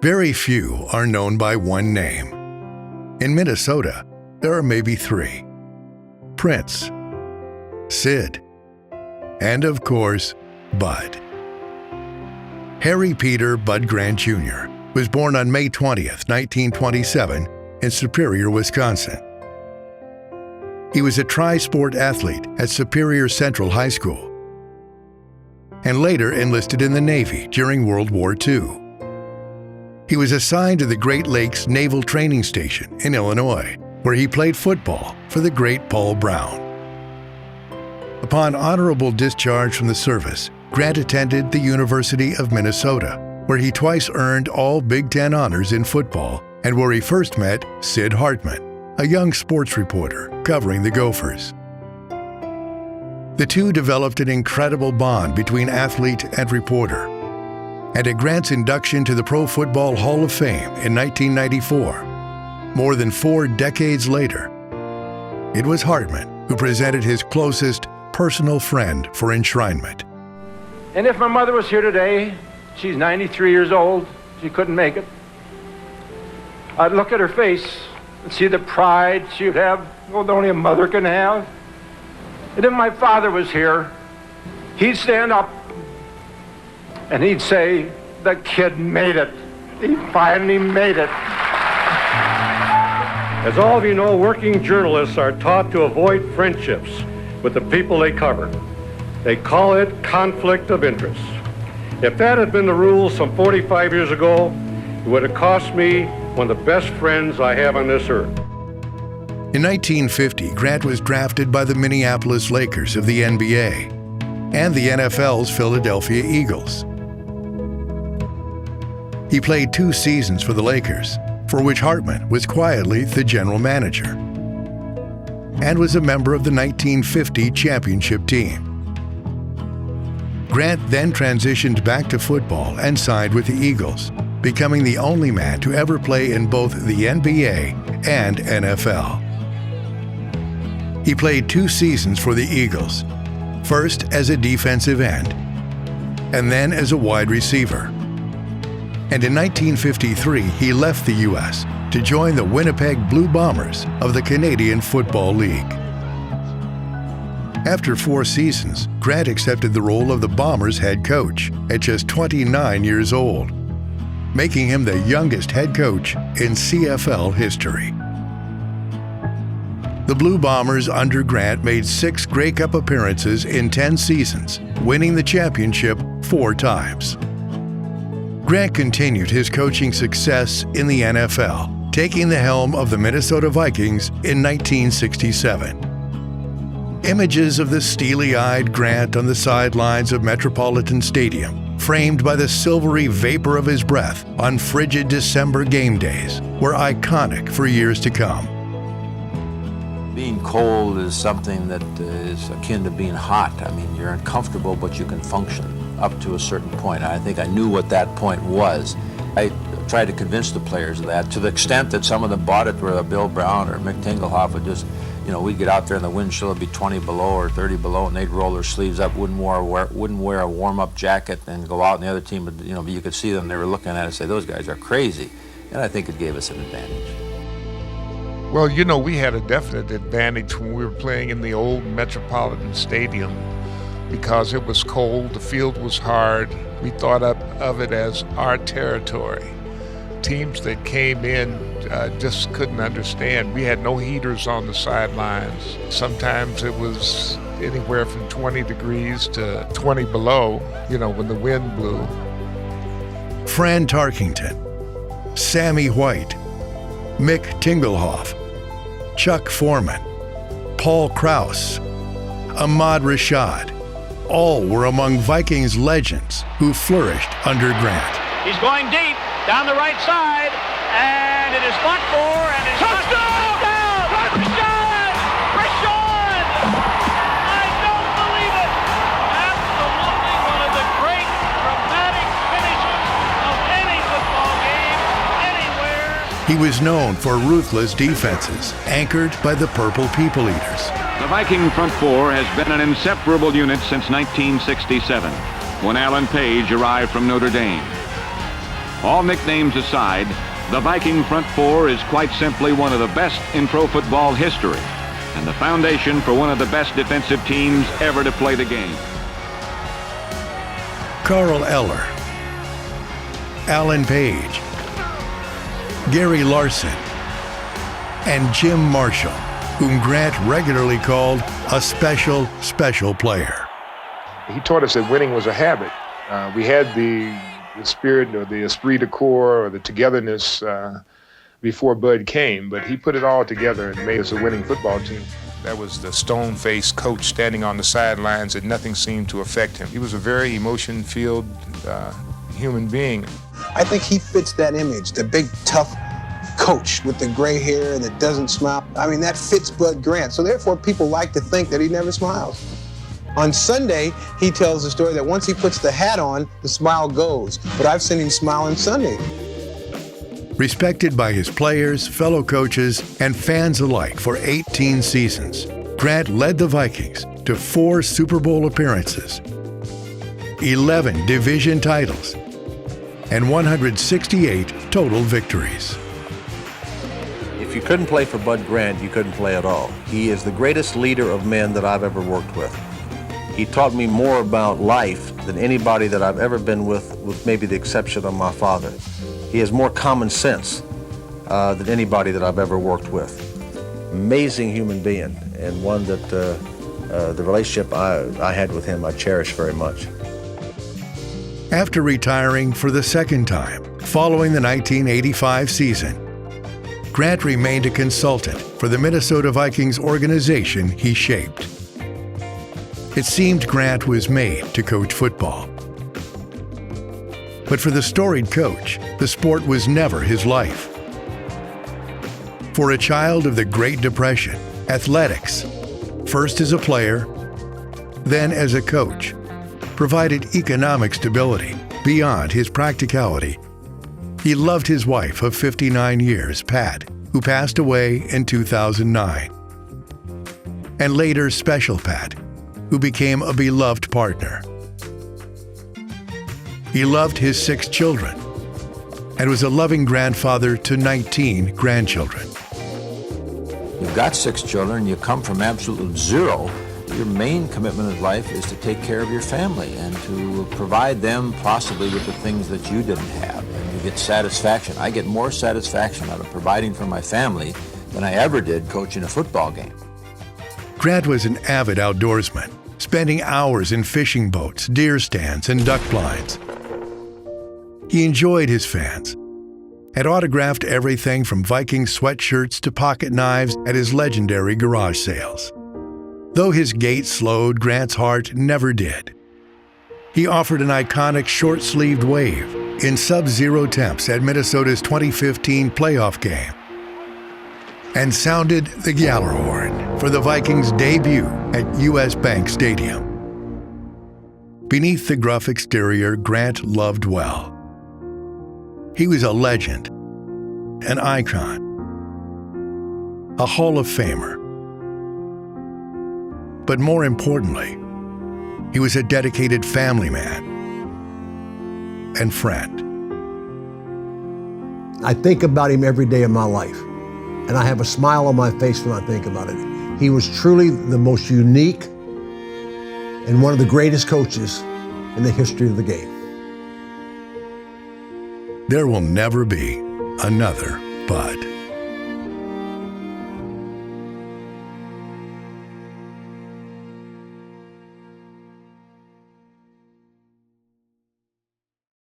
Very few are known by one name. In Minnesota, there are maybe three: Prince, Sid, and of course, Bud. Harry Peter Bud Grant Jr. was born on May 20th, 1927, in Superior, Wisconsin. He was a tri-sport athlete at Superior Central High School and later enlisted in the Navy during World War II. He was assigned to the Great Lakes Naval Training Station in Illinois, where he played football for the great Paul Brown. Upon honorable discharge from the service, Grant attended the University of Minnesota, where he twice earned all Big Ten honors in football and where he first met Sid Hartman, a young sports reporter covering the Gophers. The two developed an incredible bond between athlete and reporter. And at Grant's induction to the Pro Football Hall of Fame in 1994, more than 4 decades later, it was Hartman who presented his closest personal friend for enshrinement. And if my mother was here today, she's 93 years old, she couldn't make it, I'd look at her face and see the pride she would have, that only a mother can have. And if my father was here, he'd stand up and he'd say, "The kid made it. He finally made it." As all of you know, working journalists are taught to avoid friendships with the people they cover. They call it conflict of interest. If that had been the rule some 45 years ago, it would have cost me one of the best friends I have on this earth. In 1950, Grant was drafted by the Minneapolis Lakers of the NBA and the NFL's Philadelphia Eagles. He played 2 seasons for the Lakers, for which Hartman was quietly the general manager, and was a member of the 1950 championship team. Grant then transitioned back to football and signed with the Eagles, becoming the only man to ever play in both the NBA and NFL. He played 2 seasons for the Eagles, first as a defensive end, and then as a wide receiver. And in 1953, he left the U.S. to join the Winnipeg Blue Bombers of the Canadian Football League. After 4 seasons, Grant accepted the role of the Bombers' head coach at just 29 years old, making him the youngest head coach in CFL history. The Blue Bombers under Grant made 6 Grey Cup appearances in 10 seasons, winning the championship 4 times. Grant continued his coaching success in the NFL, taking the helm of the Minnesota Vikings in 1967. Images of the steely-eyed Grant on the sidelines of Metropolitan Stadium, framed by the silvery vapor of his breath on frigid December game days, were iconic for years to come. Being cold is something that is akin to being hot. I mean, you're uncomfortable, but you can function up to a certain point. I think I knew what that point was. I tried to convince the players of that, to the extent that some of them bought it, where Bill Brown or Mick Tingelhoff would just, we'd get out there and the wind chill would be 20 below or 30 below, and they'd roll their sleeves up, wouldn't wear a warm-up jacket, and go out, and the other team would, you could see them, they were looking at it and say, those guys are crazy. And I think it gave us an advantage. Well, we had a definite advantage when we were playing in the old Metropolitan Stadium because it was cold, the field was hard. We thought of it as our territory. Teams that came in just couldn't understand. We had no heaters on the sidelines. Sometimes it was anywhere from 20 degrees to 20 below, when the wind blew. Fran Tarkington, Sammy White, Mick Tingelhoff, Chuck Foreman, Paul Krause, Ahmad Rashad, all were among Vikings legends who flourished under Grant. He's going deep, down the right side, and it is fought for, and it's touchdown! Touchdown! Rashad! I don't believe it! Absolutely one of the great dramatic finishes of any football game, anywhere. He was known for ruthless defenses, anchored by the Purple People Eaters. The Viking front four has been an inseparable unit since 1967, when Alan Page arrived from Notre Dame. All nicknames aside, the Viking front four is quite simply one of the best in pro football history and the foundation for one of the best defensive teams ever to play the game. Carl Eller, Alan Page, Gary Larson, and Jim Marshall, whom Grant regularly called a special, special player. He taught us that winning was a habit. We had the spirit or the esprit de corps or the togetherness before Bud came, but he put it all together and made us a winning football team. That was the stone-faced coach standing on the sidelines and nothing seemed to affect him. He was a very emotion-filled human being. I think he fits that image, the big, tough coach with the gray hair that doesn't smile. I mean, that fits Bud Grant. So therefore, people like to think that he never smiles. On Sunday, he tells the story that once he puts the hat on, the smile goes. But I've seen him smile on Sunday. Respected by his players, fellow coaches, and fans alike for 18 seasons, Grant led the Vikings to 4 Super Bowl appearances, 11 division titles, and 168 total victories. If you couldn't play for Bud Grant, you couldn't play at all. He is the greatest leader of men that I've ever worked with. He taught me more about life than anybody that I've ever been with maybe the exception of my father. He has more common sense than anybody that I've ever worked with. Amazing human being, and one that the relationship I had with him I cherish very much. After retiring for the second time, following the 1985 season, Grant remained a consultant for the Minnesota Vikings organization he shaped. It seemed Grant was made to coach football. But for the storied coach, the sport was never his life. For a child of the Great Depression, athletics, first as a player, then as a coach, provided economic stability beyond his practicality. He loved his wife of 59 years, Pat, who passed away in 2009. And later, Special Pat, who became a beloved partner. He loved his 6 children and was a loving grandfather to 19 grandchildren. You've got 6 children, you come from absolute zero. Your main commitment in life is to take care of your family and to provide them possibly with the things that you didn't have. And you get satisfaction. I get more satisfaction out of providing for my family than I ever did coaching a football game. Grant was an avid outdoorsman, spending hours in fishing boats, deer stands, and duck blinds. He enjoyed his fans and autographed everything from Viking sweatshirts to pocket knives at his legendary garage sales. Though his gait slowed, Grant's heart never did. He offered an iconic short-sleeved wave in sub-zero temps at Minnesota's 2015 playoff game and sounded the Gjallarhorn for the Vikings' debut at U.S. Bank Stadium. Beneath the gruff exterior, Grant loved well. He was a legend, an icon, a Hall of Famer. But more importantly, he was a dedicated family man and friend. I think about him every day of my life, and I have a smile on my face when I think about it. He was truly the most unique and one of the greatest coaches in the history of the game. There will never be another Bud.